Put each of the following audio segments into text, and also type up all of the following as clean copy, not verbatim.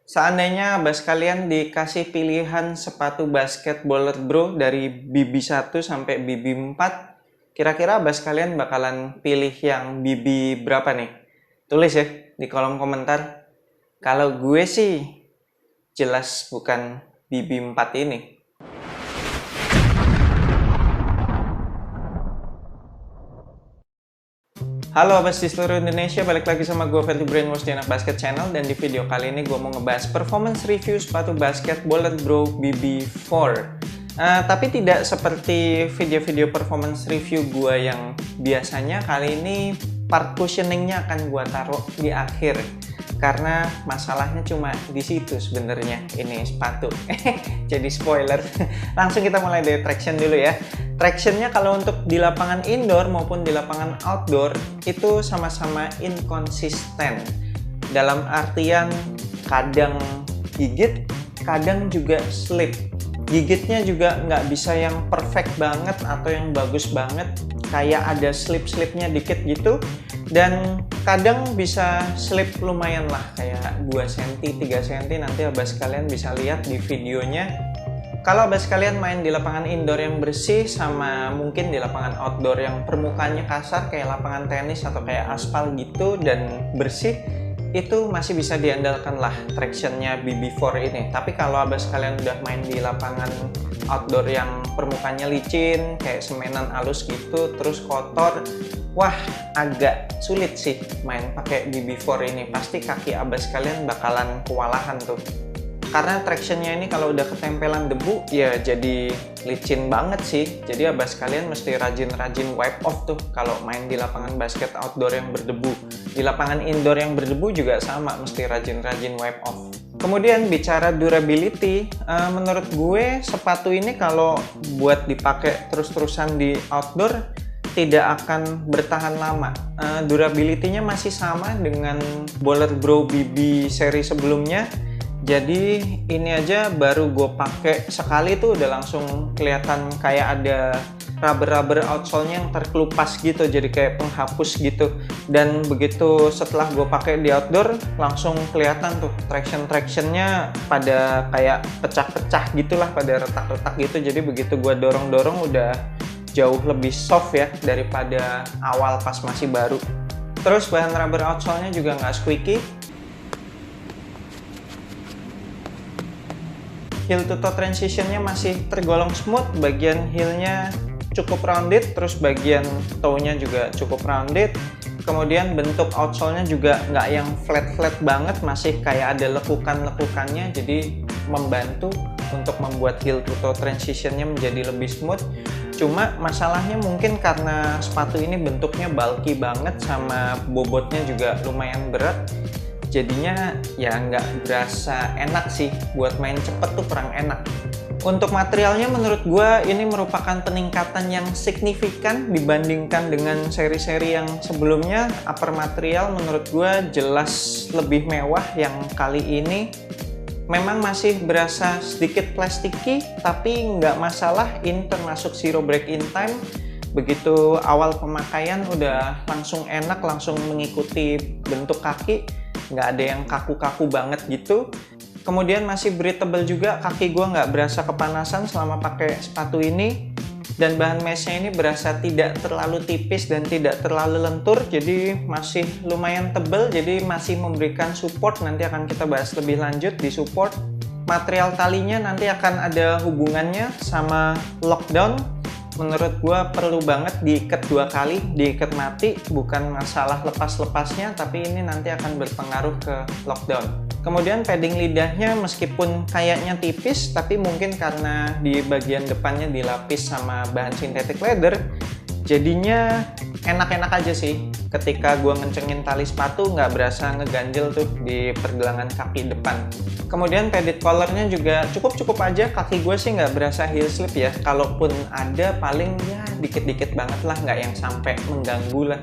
Seandainya Bas kalian dikasih pilihan sepatu basket Baller Bro dari BB1 sampai BB4, kira-kira Bas kalian bakalan pilih yang BB berapa nih? Tulis ya di kolom komentar. Kalau gue sih jelas bukan BB4 ini. Halo Abas di seluruh Indonesia, balik lagi sama gue Ferdi Brainwash di Anak Basket Channel. Dan di video kali ini gue mau ngebahas performance review sepatu basket Baller Bro BB4. Tapi tidak seperti video-video performance review gue yang biasanya. Kali ini part cushioningnya akan gue taruh di akhir, karena masalahnya cuma di situ sebenarnya ini sepatu. Jadi spoiler. Langsung kita mulai dari traction dulu ya. Tractionnya kalau untuk di lapangan indoor maupun di lapangan outdoor itu sama-sama inkonsisten. Dalam artian kadang gigit, kadang juga slip. Gigitnya juga nggak bisa yang perfect banget atau yang bagus banget, kayak ada slip-slipnya dikit gitu. Dan kadang bisa slip lumayan lah, kayak 2 cm, 3 cm, nanti Abas kalian bisa lihat di videonya. Kalau Abas kalian main di lapangan indoor yang bersih sama mungkin di lapangan outdoor yang permukaannya kasar kayak lapangan tenis atau kayak aspal gitu dan bersih, itu masih bisa diandalkan lah tractionnya BB4 ini. Tapi kalau Abas kalian udah main di lapangan outdoor yang permukaannya licin kayak semenan halus gitu terus kotor, wah agak sulit sih main pakai BB4 ini. Pasti kaki Abas kalian bakalan kewalahan tuh, karena tractionnya ini kalau udah ketempelan debu ya jadi licin banget sih. Jadi Abas kalian mesti rajin-rajin wipe off tuh kalau main di lapangan basket outdoor yang berdebu. Di lapangan indoor yang berdebu juga sama, mesti rajin-rajin wipe off. Kemudian bicara durability, menurut gue sepatu ini kalau buat dipakai terus-terusan di outdoor tidak akan bertahan lama. Durability-nya masih sama dengan Baller Bro BB seri sebelumnya. Jadi ini aja baru gue pakai sekali tuh udah langsung kelihatan kayak ada rubber outsole-nya yang terkelupas gitu, jadi kayak penghapus gitu. Dan begitu setelah gue pakai di outdoor langsung kelihatan tuh tractionnya pada kayak pecah-pecah gitulah, pada retak-retak gitu. Jadi begitu gue dorong-dorong udah jauh lebih soft ya daripada awal pas masih baru. Terus bahan rubber outsole-nya juga nggak squeaky. Heel to toe transitionnya masih tergolong smooth, bagian heelnya cukup rounded, terus bagian toe-nya juga cukup rounded. Kemudian bentuk outsole-nya juga nggak yang flat banget, masih kayak ada lekukan-lekukannya, jadi membantu untuk membuat heel to toe transitionnya menjadi lebih smooth. Cuma masalahnya mungkin karena sepatu ini bentuknya bulky banget sama bobotnya juga lumayan berat, jadinya ya nggak berasa enak sih, buat main cepet tuh kurang enak. Untuk materialnya menurut gue ini merupakan peningkatan yang signifikan dibandingkan dengan seri-seri yang sebelumnya. Upper material menurut gue jelas lebih mewah yang kali ini. Memang masih berasa sedikit plasticky, tapi nggak masalah, ini termasuk zero break in time. Begitu awal pemakaian udah langsung enak, langsung mengikuti bentuk kaki, nggak ada yang kaku-kaku banget gitu. Kemudian masih breathable juga, kaki gue nggak berasa kepanasan selama pakai sepatu ini. Dan bahan meshnya ini berasa tidak terlalu tipis dan tidak terlalu lentur, jadi masih lumayan tebal, jadi masih memberikan support. Nanti akan kita bahas lebih lanjut di support. Material talinya nanti akan ada hubungannya sama lockdown. Menurut gue perlu banget diikat 2 kali, diikat mati, bukan masalah lepas-lepasnya, tapi ini nanti akan berpengaruh ke lockdown. Kemudian padding lidahnya meskipun kayaknya tipis, tapi mungkin karena di bagian depannya dilapis sama bahan synthetic leather, jadinya enak-enak aja sih. Ketika gue ngencengin tali sepatu nggak berasa ngeganjel tuh di pergelangan kaki depan. Kemudian padded collarnya juga cukup aja, kaki gue sih nggak berasa heel slip ya. Kalaupun ada paling ya dikit-dikit banget lah, nggak yang sampai mengganggu lah.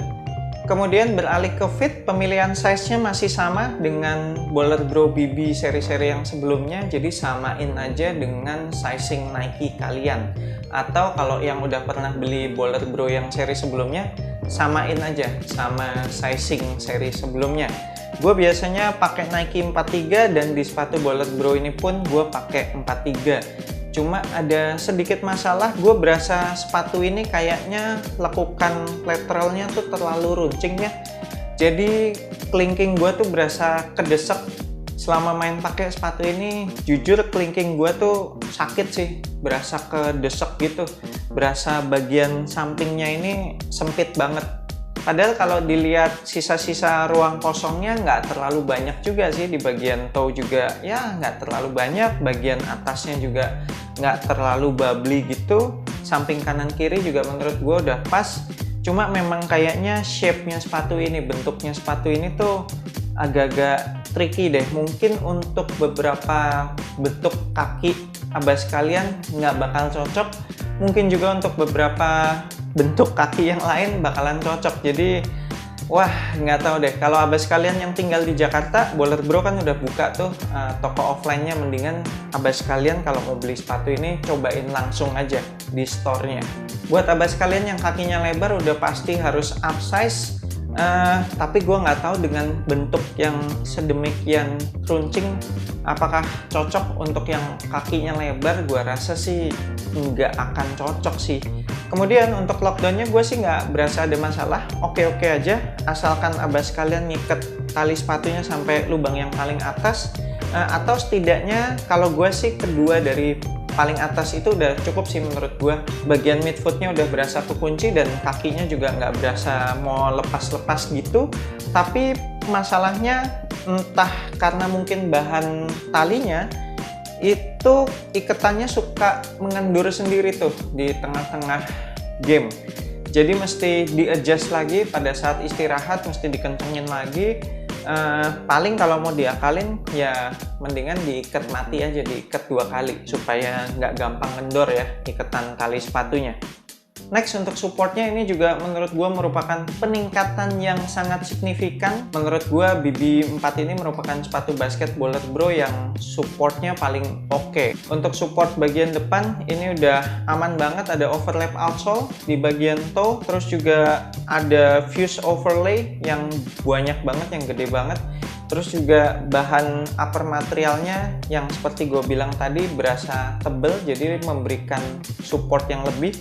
Kemudian beralih ke fit, pemilihan size-nya masih sama dengan Baller Bro BB seri-seri yang sebelumnya, jadi samain aja dengan sizing Nike kalian. Atau kalau yang udah pernah beli Baller Bro yang seri sebelumnya, samain aja sama sizing seri sebelumnya. Gue biasanya pakai Nike 43 dan di sepatu Bollet Bro ini pun gue pakai 43. Cuma ada sedikit masalah, gue berasa sepatu ini kayaknya lekukan lateralnya tuh terlalu runcing ya. Jadi kelingking gue tuh berasa kedesek selama main pakai sepatu ini. Jujur kelingking gue tuh sakit sih, berasa kedesek gitu, berasa bagian sampingnya ini sempit banget. Padahal kalau dilihat sisa-sisa ruang kosongnya nggak terlalu banyak juga sih, di bagian toe juga ya nggak terlalu banyak, bagian atasnya juga nggak terlalu bubbly gitu, samping kanan kiri juga menurut gue udah pas. Cuma memang kayaknya shape-nya sepatu ini, bentuknya sepatu ini tuh agak-agak tricky deh. Mungkin untuk beberapa bentuk kaki abas kalian nggak bakal cocok, mungkin juga untuk beberapa bentuk kaki yang lain bakalan cocok. Jadi wah, nggak tahu deh, kalau abas kalian yang tinggal di Jakarta, Bollet Bro kan udah buka tuh toko offline-nya. Mendingan abas kalian kalau mau beli sepatu ini cobain langsung aja di store-nya. Buat abas kalian yang kakinya lebar udah pasti harus upsize. Tapi gue nggak tahu dengan bentuk yang sedemikian runcing apakah cocok untuk yang kakinya lebar. Gue rasa sih nggak akan cocok sih. Kemudian untuk lockdownnya gue sih nggak berasa ada masalah, oke-oke aja, asalkan abas kalian ngikat tali sepatunya sampai lubang yang paling atas, atau setidaknya kalau gue sih kedua dari paling atas itu udah cukup sih menurut gue. Bagian midfootnya udah berasa kekunci dan kakinya juga nggak berasa mau lepas-lepas gitu. Tapi masalahnya entah karena mungkin bahan talinya itu iketannya suka mengendur sendiri tuh di tengah-tengah game. Jadi mesti di-adjust lagi pada saat istirahat, mesti dikencengin lagi. Paling kalau mau diakalin ya mendingan diikat mati aja, diikat 2 kali supaya nggak gampang ngendor ya iketan tali sepatunya. Next, untuk supportnya ini juga menurut gue merupakan peningkatan yang sangat signifikan. Menurut gue BB4 ini merupakan sepatu basket Bollet Bro yang supportnya paling oke. Untuk support bagian depan ini udah aman banget, ada overlap outsole di bagian toe, terus juga ada fuse overlay yang banyak banget, yang gede banget. Terus juga bahan upper materialnya yang seperti gue bilang tadi berasa tebel, jadi memberikan support yang lebih.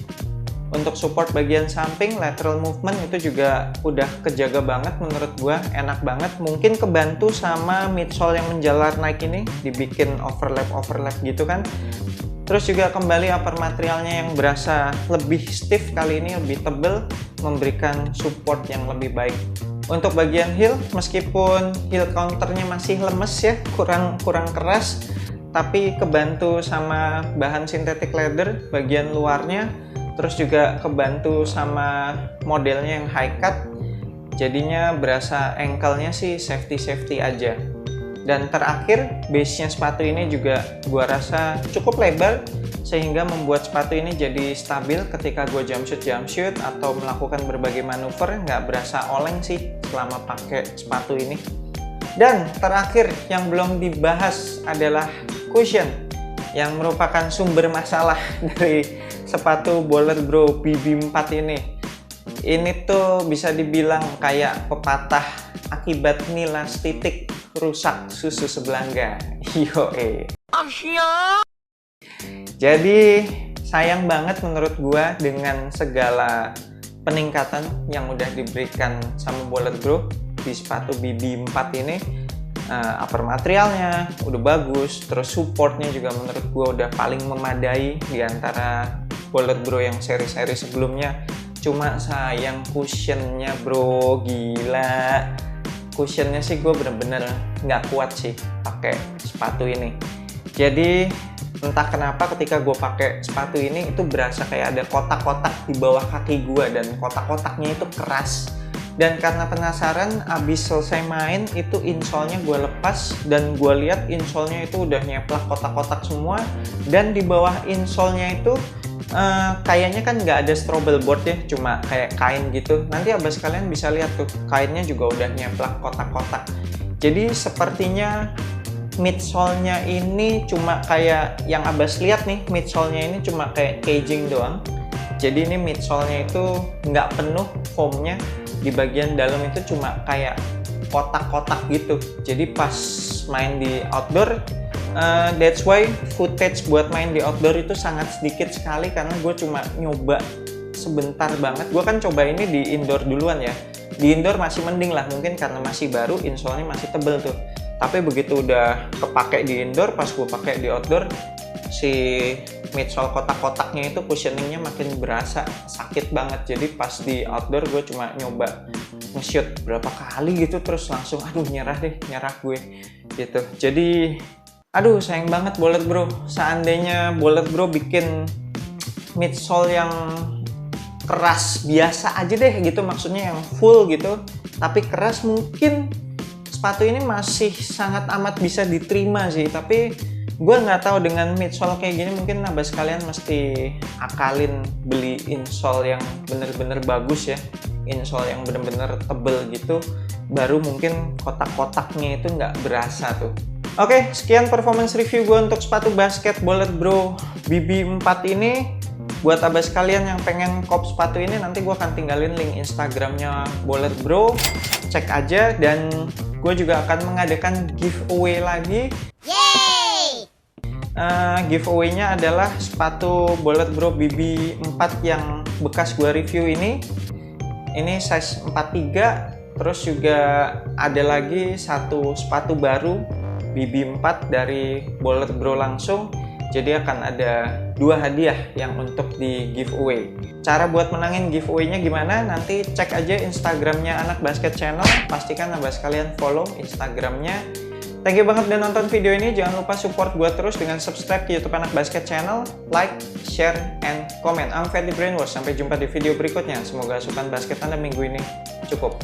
Untuk support bagian samping, lateral movement itu juga udah kejaga banget menurut gua, enak banget. Mungkin kebantu sama midsole yang menjalar Nike ini, dibikin overlap gitu kan. Terus juga kembali upper materialnya yang berasa lebih stiff kali ini, lebih tebel, memberikan support yang lebih baik. Untuk bagian heel, meskipun heel counternya masih lemes ya, kurang keras, tapi kebantu sama bahan synthetic leather bagian luarnya. Terus juga kebantu sama modelnya yang high cut, jadinya berasa ankle-nya sih safety aja. Dan terakhir, base-nya sepatu ini juga gua rasa cukup lebar sehingga membuat sepatu ini jadi stabil ketika gua jump shoot atau melakukan berbagai manuver, nggak berasa oleng sih selama pakai sepatu ini. Dan terakhir yang belum dibahas adalah cushion, yang merupakan sumber masalah dari sepatu Bollet Bro BB4 ini. Ini tuh bisa dibilang kayak pepatah, akibat nilas titik rusak susu sebelangga. Yoe. Jadi sayang banget menurut gua dengan segala peningkatan yang udah diberikan sama Bollet Bro di sepatu BB4 ini. Upper materialnya udah bagus, terus supportnya juga menurut gue udah paling memadai di antara Bollet Bro yang seri-seri sebelumnya. Cuma sayang cushionnya bro, gila. Cushionnya sih gue bener-bener nggak kuat sih pakai sepatu ini. Jadi entah kenapa ketika gue pakai sepatu ini itu berasa kayak ada kotak-kotak di bawah kaki gue, dan kotak-kotaknya itu keras. Dan karena penasaran, abis selesai main itu insole-nya gue lepas dan gue lihat insole-nya itu udah nyeplak kotak-kotak semua. Dan di bawah insole-nya itu kayaknya kan nggak ada strobel board ya, cuma kayak kain gitu. Nanti abas kalian bisa lihat tuh, kainnya juga udah nyeplak kotak-kotak. Jadi sepertinya midsole-nya ini cuma kayak yang abas lihat nih, midsole-nya ini cuma kayak caging doang. Jadi ini midsole-nya itu nggak penuh foamnya, di bagian dalam itu cuma kayak kotak-kotak gitu. Jadi pas main di outdoor, that's why footage buat main di outdoor itu sangat sedikit sekali, karena gue cuma nyoba sebentar banget. Gue kan coba ini di indoor duluan ya. Di indoor masih mending lah, mungkin karena masih baru, insole-nya masih tebel tuh. Tapi begitu udah kepake di indoor, pas gue pakai di outdoor, si midsole kotak-kotaknya itu cushioningnya makin berasa sakit banget. Jadi pas di outdoor gue cuma nyoba nge-shoot berapa kali gitu, terus langsung aduh nyerah gue gitu. Jadi aduh sayang banget Bolet Bro. Seandainya Bolet Bro bikin midsole yang keras biasa aja deh gitu, maksudnya yang full gitu tapi keras, mungkin sepatu ini masih sangat amat bisa diterima sih. Tapi gue nggak tahu, dengan midsole kayak gini mungkin nabas kalian mesti akalin beli insole yang bener-bener bagus ya, insole yang bener-bener tebel gitu, baru mungkin kotak-kotaknya itu nggak berasa tuh. Oke, sekian performance review gue untuk sepatu basket Bolet Bro BB4 ini. Buat abas kalian yang pengen kop sepatu ini, nanti gue akan tinggalin link Instagramnya Bolet Bro, cek aja. Dan gue juga akan mengadakan giveaway lagi. Yeay! Giveaway-nya adalah sepatu Bolet Bro BB4 yang bekas gue review ini. Ini size 43. Terus juga ada lagi satu sepatu baru BB4 dari Bolet Bro langsung. Jadi akan ada 2 hadiah yang untuk di giveaway. Cara buat menangin giveaway-nya gimana? Nanti cek aja Instagramnya Anak Basket Channel. Pastikan abas kalian follow Instagramnya. Thank you banget udah nonton video ini. Jangan lupa support gue terus dengan subscribe ke YouTube Anak Basket Channel, like, share, and comment. I'm Ferdy Brainwash. Sampai jumpa di video berikutnya. Semoga asupan basket Anda minggu ini cukup.